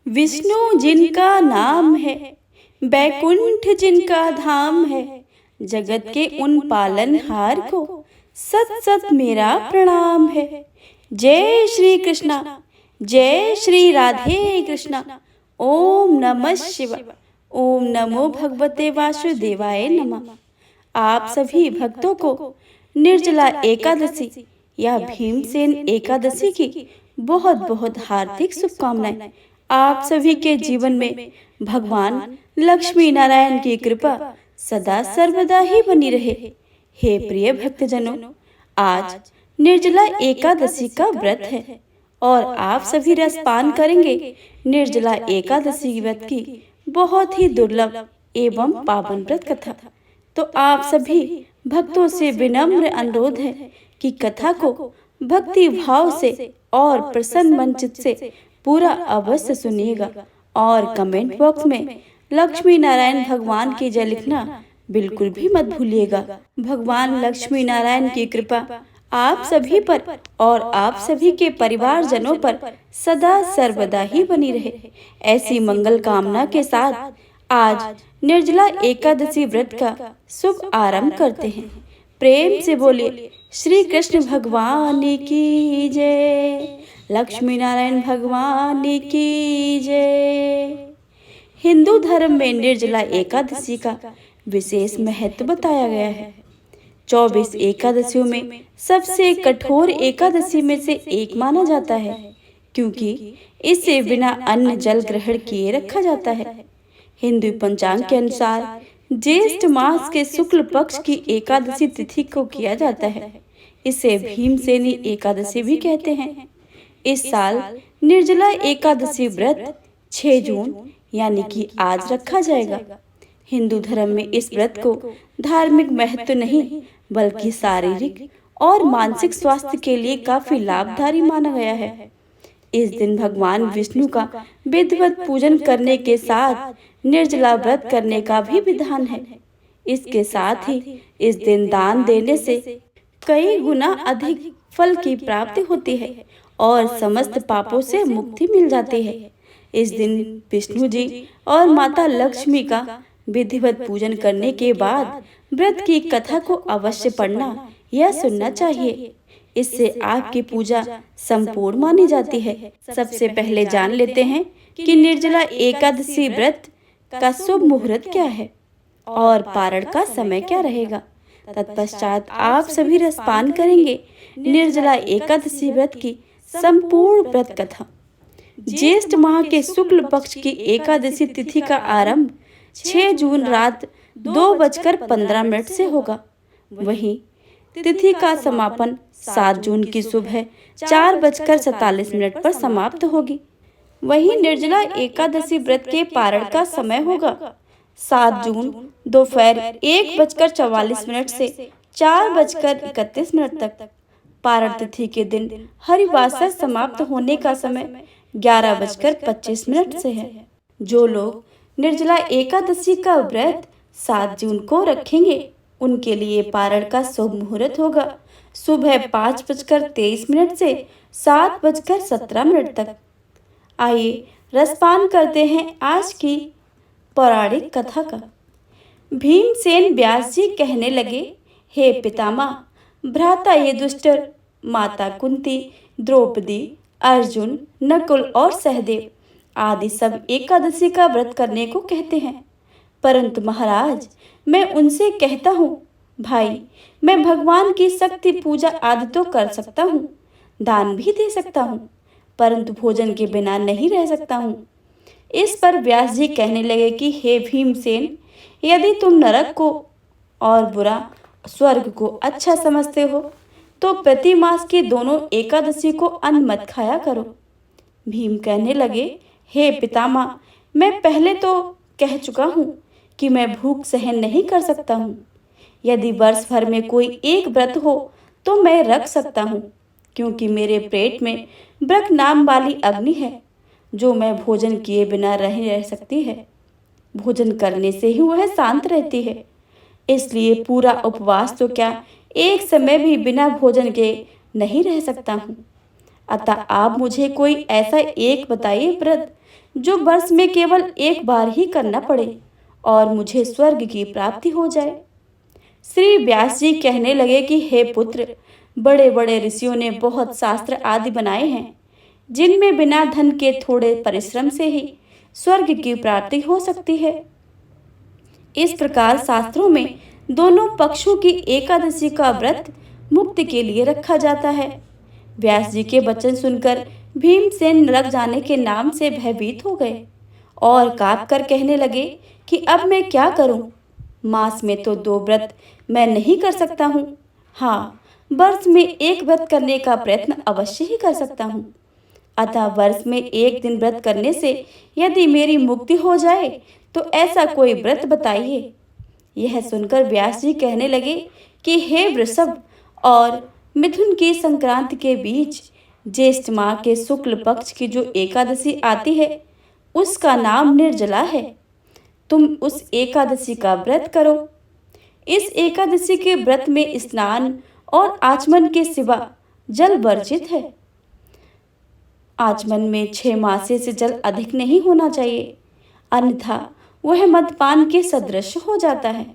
विष्णु जिनका नाम है, बैकुंठ जिनका धाम है, जगत के उन पालनहार को सत सत मेरा प्रणाम है। जय श्री कृष्णा, जय श्री राधे कृष्णा। ओम नमः शिवाय। ओम नमो भगवते वासुदेवाय नमः। आप सभी भक्तों को निर्जला एकादशी या भीमसेन एकादशी की बहुत बहुत हार्दिक शुभकामनाएं। आप सभी के जीवन में भगवान लक्ष्मी नारायण की कृपा सदा सर्वदा ही बनी रहे। हे प्रिय भक्तजनों, आज निर्जला एकादशी का व्रत है और आप सभी रसपान करेंगे निर्जला एकादशी की व्रत की बहुत ही दुर्लभ एवं पावन व्रत कथा। तो आप सभी भक्तों से विनम्र अनुरोध है कि कथा को भक्ति भाव से और प्रसन्न मन चित्त से पूरा अवश्य सुनिएगा और कमेंट बॉक्स में लक्ष्मी नारायण भगवान की जय लिखना बिल्कुल भी मत भूलिएगा। भगवान लक्ष्मी नारायण की कृपा आप सभी पर और आप सभी के परिवारजनों पर सदा सर्वदा ही बनी रहे। ऐसी मंगल कामना के साथ आज निर्जला एकादशी व्रत का शुभ आरंभ करते हैं। प्रेम से बोलिए श्री कृष्ण भगवान की जय, लक्ष्मी नारायण भगवान की जय। हिंदू धर्म में निर्जला एकादशी का विशेष महत्व बताया गया है। 24 एकादशियों में सबसे कठोर एकादशी में से एक माना जाता है, क्योंकि इसे बिना अन्न जल ग्रहण किए रखा जाता है। हिंदू पंचांग के अनुसार ज्येष्ठ मास के शुक्ल पक्ष की एकादशी तिथि को किया जाता है। इसे भीमसेनी एकादशी भी कहते हैं। इस साल निर्जला एकादशी व्रत 6 जून यानी कि आज रखा जाएगा। हिंदू धर्म में इस व्रत को धार्मिक महत्व नहीं बल्कि शारीरिक और मानसिक स्वास्थ्य के लिए काफी लाभकारी माना गया है। इस दिन भगवान विष्णु का विधिवत पूजन करने के साथ निर्जला व्रत करने का भी विधान है। इसके साथ ही इस दिन दान देने से कई गुना अधिक फल की प्राप्ति होती है और समस्त पापों से मुक्ति मिल जाती है। इस दिन विष्णु जी और माता लक्ष्मी का विधिवत पूजन करने के बाद व्रत की कथा को अवश्य पढ़ना या सुनना चाहिए। इससे आपकी पूजा संपूर्ण मानी जाती है। सबसे पहले जान लेते हैं कि निर्जला एकादशी व्रत का शुभ मुहूर्त क्या है और पारण का समय क्या रहेगा। तत्पश्चात आप सभी रसपान करेंगे निर्जला एकादशी व्रत की संपूर्ण व्रत कथा। ज्येष्ठ माह के शुक्ल पक्ष की एकादशी तिथि का आरंभ 6 जून रात 2:15 से होगा। वहीं तिथि का समापन 7 जून की सुबह 4:47 पर समाप्त होगी। वहीं निर्जला एकादशी व्रत के पारण का समय होगा 7 जून दोपहर 1:44 से 4:31 तक। पारण तिथि के दिन हरिवासर समाप्त होने का समय 11:25 से है। जो लोग निर्जला एकादशी का व्रत 7 जून को रखेंगे उनके लिए पारण का शुभ मुहूर्त होगा सुबह 5:23 से 7:17 तक। आइए रसपान करते हैं आज की पौराणिक कथा का। भीमसेन व्यास जी कहने लगे, हे पितामह, भ्राता युधिष्ठिर, माता कुंती, द्रौपदी, अर्जुन, नकुल और सहदेव आदि सब एकादशी का व्रत करने को कहते हैं, परंतु महाराज मैं उनसे कहता हूँ, भाई मैं भगवान की शक्ति पूजा आदि तो कर सकता हूँ, दान भी दे सकता हूँ, परंतु भोजन के बिना नहीं रह सकता हूँ। इस पर व्यास जी कहने लगे कि हे भीमसेन, यदि तुम नरक को और बुरा स्वर्ग को अच्छा समझते हो तो प्रति मास की दोनों एकादशी को अन्न मत खाया करो। भीम कहने लगे, हे पितामह, मैं पहले तो कह चुका हूँ कि मैं भूख सहन नहीं कर सकता हूँ। यदि वर्ष भर में कोई एक व्रत हो तो मैं रख सकता हूँ, क्योंकि मेरे पेट में ब्रह्म नाम वाली अग्नि है जो मैं भोजन किए बिना नहीं रह सकती है। भोजन करने से ही वह शांत रहती है। इसलिए पूरा उपवास तो क्या, एक समय भी बिना भोजन के नहीं रह सकता हूँ। अतः आप मुझे कोई ऐसा एक बताइए व्रत जो वर्ष में केवल एक बार ही करना पड़े और मुझे स्वर्ग की प्राप्ति हो जाए। श्री व्यास जी कहने लगे कि हे पुत्र, बड़े बड़े ऋषियों ने बहुत शास्त्र आदि बनाए हैं, जिनमें बिना धन के थोड़े परिश्रम से ही स्वर्ग की प्राप्ति हो सकती है। इस प्रकार शास्त्रों में दोनों पक्षों की एकादशी का व्रत मुक्ति के लिए रखा जाता है। व्यास जी के वचन सुनकर भीमसेन नरक जाने के नाम से भयभीत हो गए और काँप कर कहने लगे कि अब मैं क्या करूं? मास में तो 2 व्रत मैं नहीं कर सकता हूँ। हाँ, वर्ष में एक व्रत करने का प्रयत्न अवश्य ही कर सकता हूँ। अतः वर्ष में एक दिन व्रत करने से यदि मेरी मुक्ति हो जाए तो ऐसा कोई व्रत बताइए। यह सुनकर व्यास जी कहने लगे कि हे वृषभ और मिथुन की संक्रांति के बीच ज्येष्ठ माह के शुक्ल पक्ष की जो एकादशी आती है, उसका नाम निर्जला है। तुम उस एकादशी का व्रत करो। इस एकादशी के व्रत में स्नान और आचमन के सिवा जल वर्जित है। आचमन में 6 मासे से जल अधिक नहीं होना चाहिए, अन्यथा वह मदपान के सदृश हो जाता है।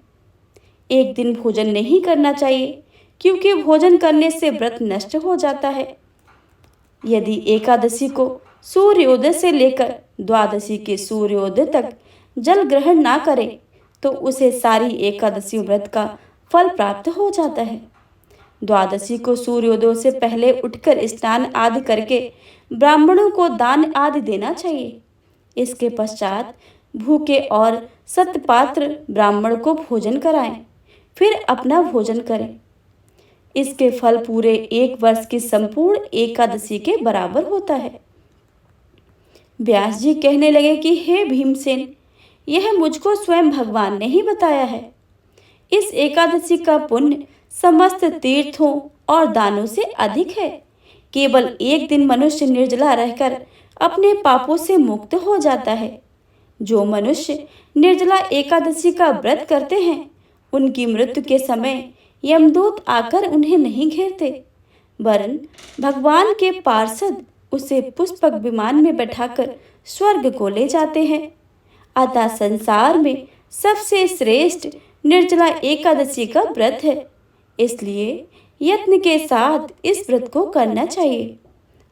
एक दिन भोजन नहीं करना चाहिए, क्योंकि भोजन करने से व्रत नष्ट हो जाता है। यदि एकादशी को सूर्योदय से लेकर द्वादशी के सूर्योदय तक जल ग्रहण ना करे तो उसे सारी एकादशी व्रत का फल प्राप्त हो जाता है। द्वादशी को सूर्योदय से पहले उठकर स्नान आदि करके ब्राह्मणों को दान आदि देना चाहिए। इसके पश्चात भूखे और सतपात्र ब्राह्मण को भोजन कराएं, फिर अपना भोजन करें। इसके फल पूरे 1 वर्ष की संपूर्ण एकादशी के बराबर होता है। व्यास जी कहने लगे कि हे भीमसेन, यह मुझको स्वयं भगवान ने ही बताया है। इस एकादशी का पुण्य समस्त तीर्थों और दानों से अधिक है। केवल एक दिन मनुष्य निर्जला रहकर अपने पापों से मुक्त हो जाता है। जो मनुष्य निर्जला एकादशी का व्रत करते हैं, उनकी मृत्यु के समय यमदूत आकर उन्हें नहीं घेरते, वरन भगवान के पार्षद उसे पुष्पक विमान में बैठाकर स्वर्ग को ले जाते हैं। अतः संसार में सबसे श्रेष्ठ निर्जला एकादशी का व्रत है। इसलिए यत्न के साथ इस व्रत को करना चाहिए।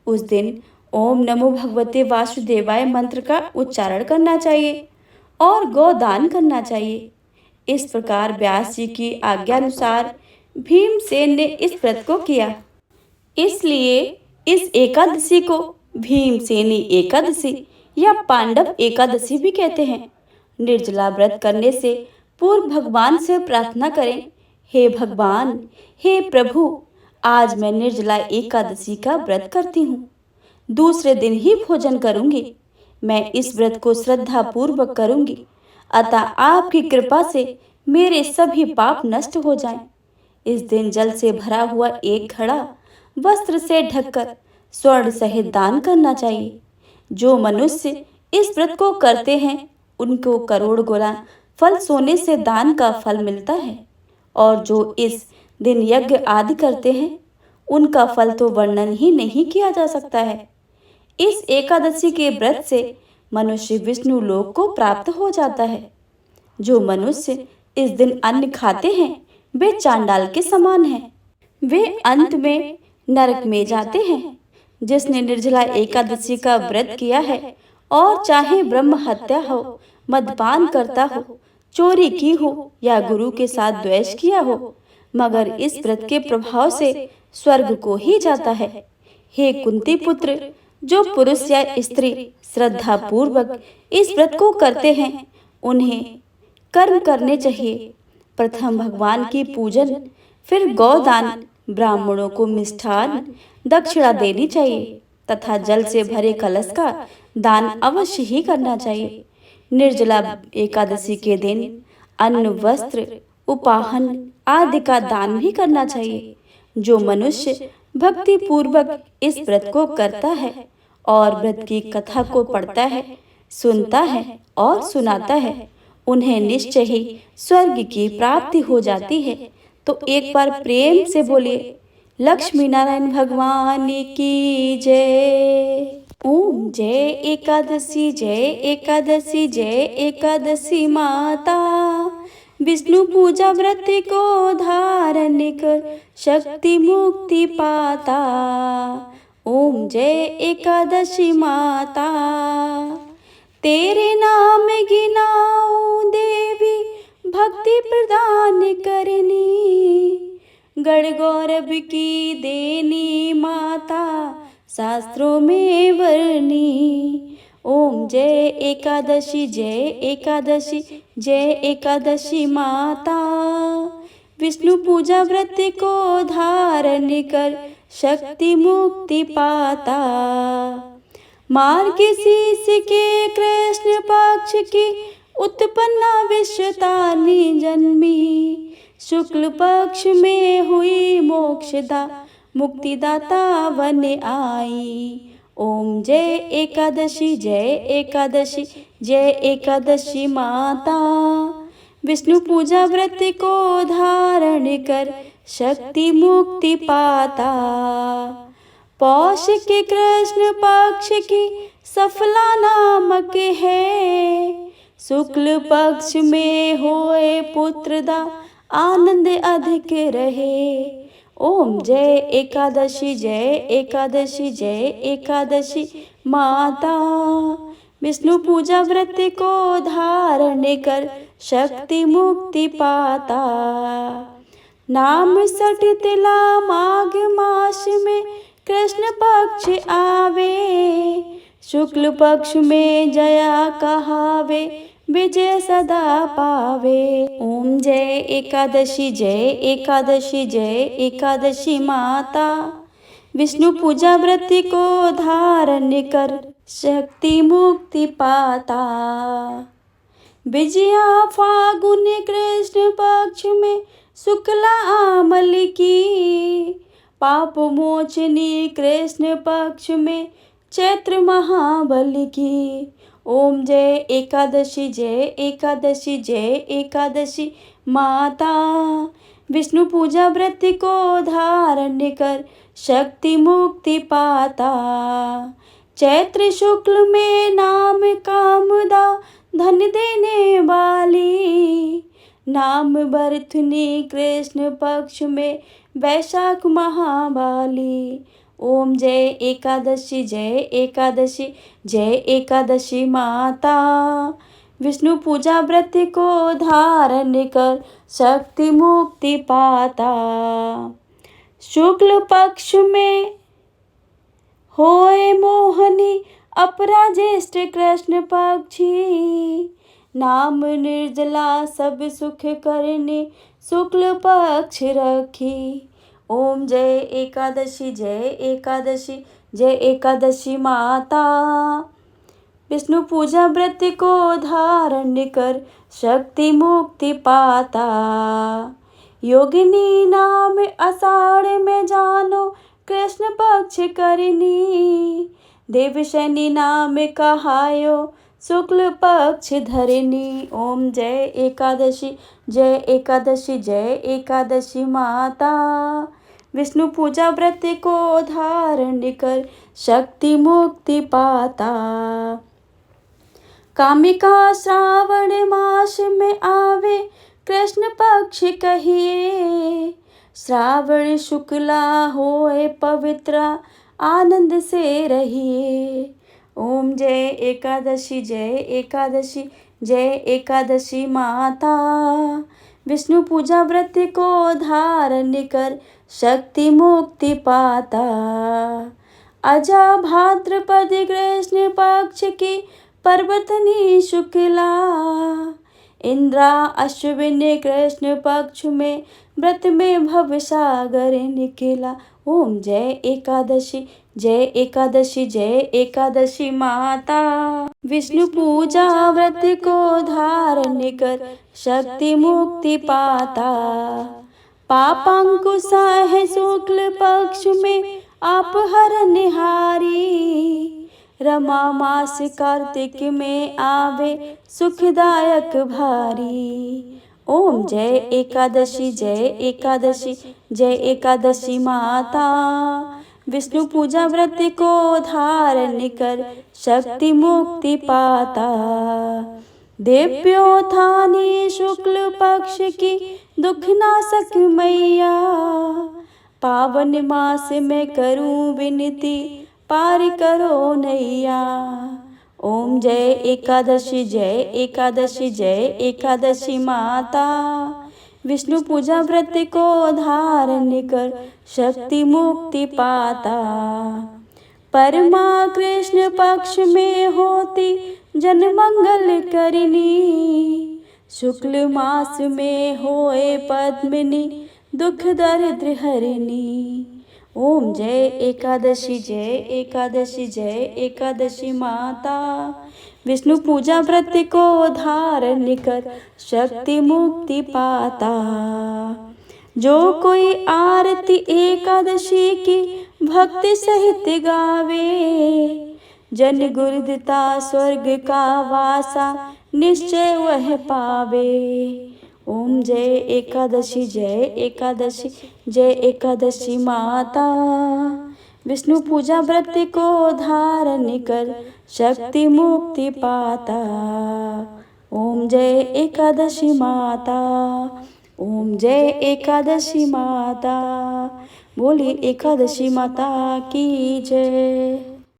उस दिन ओम नमो भगवते वासुदेवाय मंत्र का उच्चारण करना चाहिए और गोदान करना चाहिए। इस प्रकार व्यास जी की आज्ञा अनुसार भीमसेन ने इस व्रत को किया। इसलिए इस एकादशी को भीमसेनी एकादशी या पांडव एकादशी भी कहते हैं। निर्जला व्रत करने से पूर्व भगवान से प्रार्थना करें, हे भगवान, हे प्रभु, आज मैं निर्जला एकादशी का व्रत करती हूँ। दूसरे दिन ही भोजन करूँगी। मैं इस व्रत को श्रद्धा पूर्वक करूँगी, अतः आपकी कृपा से मेरे सभी पाप नष्ट हो जाएं। इस दिन जल से भरा हुआ एक घड़ा वस्त्र से ढककर स्वर्ण सहित दान करना चाहिए। जो मनुष्य इस व्रत को करते हैं, उनको करोड़ गुना फल सोने से दान का फल मिलता है, और जो इस दिन यज्ञ आदि करते हैं, उनका फल तो वर्णन ही नहीं किया जा सकता है। इस एकादशी के व्रत से मनुष्य विष्णु लोक को प्राप्त हो जाता है। जो मनुष्य इस दिन अन्न खाते हैं, वे चांडाल के समान हैं। वे अंत में नरक में जाते हैं। जिसने निर्जला एकादशी का व्रत किया है और चाहे ब्रह्म हत्या हो, मदपान करता हो, चोरी की हो या गुरु के साथ द्वेष किया हो, मगर इस व्रत के प्रभाव से स्वर्ग को ही जाता है। हे कुंती पुत्र, जो पुरुष या स्त्री श्रद्धा पूर्वक इस व्रत को करते हैं, उन्हें कर्म करने चाहिए। प्रथम भगवान की पूजन, फिर गौदान, ब्राह्मणों को मिष्ठान दक्षिणा देनी चाहिए तथा जल से भरे कलश का दान अवश्य ही करना चाहिए। निर्जला एकादशी के दिन अन्न, वस्त्र, उपाहन आदि का दान भी करना चाहिए। जो मनुष्य भक्ति पूर्वक इस व्रत को करता है और व्रत की कथा को पढ़ता है, सुनता है और सुनाता है, उन्हें निश्चय ही स्वर्ग की प्राप्ति हो जाती है। तो एक बार प्रेम से बोलिए, लक्ष्मी नारायण भगवान की जय। ओम जय एकादशी जय एकादशी जय एकादशी माता। विष्णु पूजा व्रत को धारण कर शक्ति मुक्ति पाता। ओम जय एकादशी माता। तेरे नाम गिनाऊं देवी भक्ति प्रदान करनी। गढ़ गौरव की देनी माता शास्त्रों में वर्णी। ओम जय एकादशी जय एकादशी जय एकादशी माता। विष्णु पूजा व्रत को धारण कर शक्ति मुक्ति पाता। मार्गशीर्ष के कृष्ण पक्ष की उत्पन्ना विश्वतारिणी जन्मी। शुक्ल पक्ष में हुई मोक्षदा मुक्तिदाता बन आई। ओम जय एकादशी जय एकादशी जय एकादशी माता। विष्णु पूजा व्रत को धारण कर शक्ति मुक्ति पाता। पौष के कृष्ण पक्ष की सफला नामक है। शुक्ल पक्ष में होए पुत्रदा आनंद अधिक रहे। ओम जय एकादशी जय एकादशी जय एकादशी माता। विष्णु पूजा व्रत को धारण कर शक्ति मुक्ति पाता। नाम सठ तिला माघ मास में कृष्ण पक्ष आवे। शुक्ल पक्ष में जया कहावे विजय सदा पावे। ओम जय एकादशी जय एकादशी जय एकादशी माता। विष्णु पूजा व्रत को धारण कर शक्ति मुक्ति पाता। विजया फागुन कृष्ण पक्ष में शुक्ला आमल की। पाप मोचनी कृष्ण पक्ष में चैत्र महाबल की। ओम जय एकादशी जय एकादशी जय एकादशी माता। विष्णु पूजा व्रत को धारण कर शक्ति मुक्ति पाता। चैत्र शुक्ल में नाम कामदा धन देने वाली। नाम बरथनी कृष्ण पक्ष में वैशाख महाबाली। ओम जय एकादशी जय एकादशी जय एकादशी माता। विष्णु पूजा व्रत को धारण कर शक्ति मुक्ति पाता। शुक्ल पक्ष में होए मोहनी अपराजेष्ठ कृष्ण पक्षी। नाम निर्जला सब सुख करने शुक्ल पक्ष रखी। ओम जय एकादशी जय एकादशी जय एकादशी माता। विष्णु पूजा व्रत को धारण कर शक्ति मुक्ति पाता। योगिनी नाम आषाढ़ में जानो कृष्ण पक्ष करनी। देव शनि नाम कहायो शुक्ल पक्ष धरनी। ओम जय एकादशी जय एकादशी जय एकादशी माता। विष्णु पूजा व्रत को धारण कर शक्ति मुक्ति पाता। कामिका श्रावण मास में आवे कृष्ण पक्ष कहिए। श्रावण शुक्ला होए पवित्र आनंद से रहिए। ओम जय एकादशी जय एकादशी जय एकादशी माता। विष्णु पूजा व्रत को धारण कर शक्ति मुक्ति पाता। अजा भाद्रपद कृष्ण पक्ष की पर्वतनी शुक्ला। इंद्रा अश्विन कृष्ण पक्ष में व्रत में भवसागर निकला। ओम जय एकादशी जय एकादशी जय एकादशी माता। विष्णु पूजा व्रत को धारण कर शक्ति मुक्ति पाता। पापांकुश है शुक्ल पक्ष में आप हरनिहारी। रमा मास कार्तिक में आवे सुखदायक भारी। ओम जय एकादशी जय एकादशी जय एकादशी माता। विष्णु पूजा व्रत को धारण कर शक्ति मुक्ति पाता। देव्योत्थानी शुक्ल पक्ष की दुख नाशक मैया, पावन मास में करूं विनती पार करो नैया। ओम जय एकादशी जय एकादशी जय एकादशी माता, विष्णु पूजा व्रत को धारण कर शक्ति मुक्ति पाता। परमा कृष्ण पक्ष में होती जन मंगल करिनी, शुक्ल मास में होए पद्मिनी दुख दरिद्र हरिणी। ओम जय एकादशी जय एकादशी जय एकादशी माता, विष्णु पूजा व्रत को धारण कर शक्ति मुक्ति पाता। जो कोई आरती एकादशी की भक्ति सहित गावे, जन गुरुदिता स्वर्ग का वासा निश्चय वह पावे। ओम जय एकादशी जय एकादशी जय एकादशी माता, विष्णु पूजा व्रत को धारण कर शक्ति मुक्ति पाता। ओम जय एकादशी माता, ओम जय एकादशी माता, बोली एकादशी माता की जय।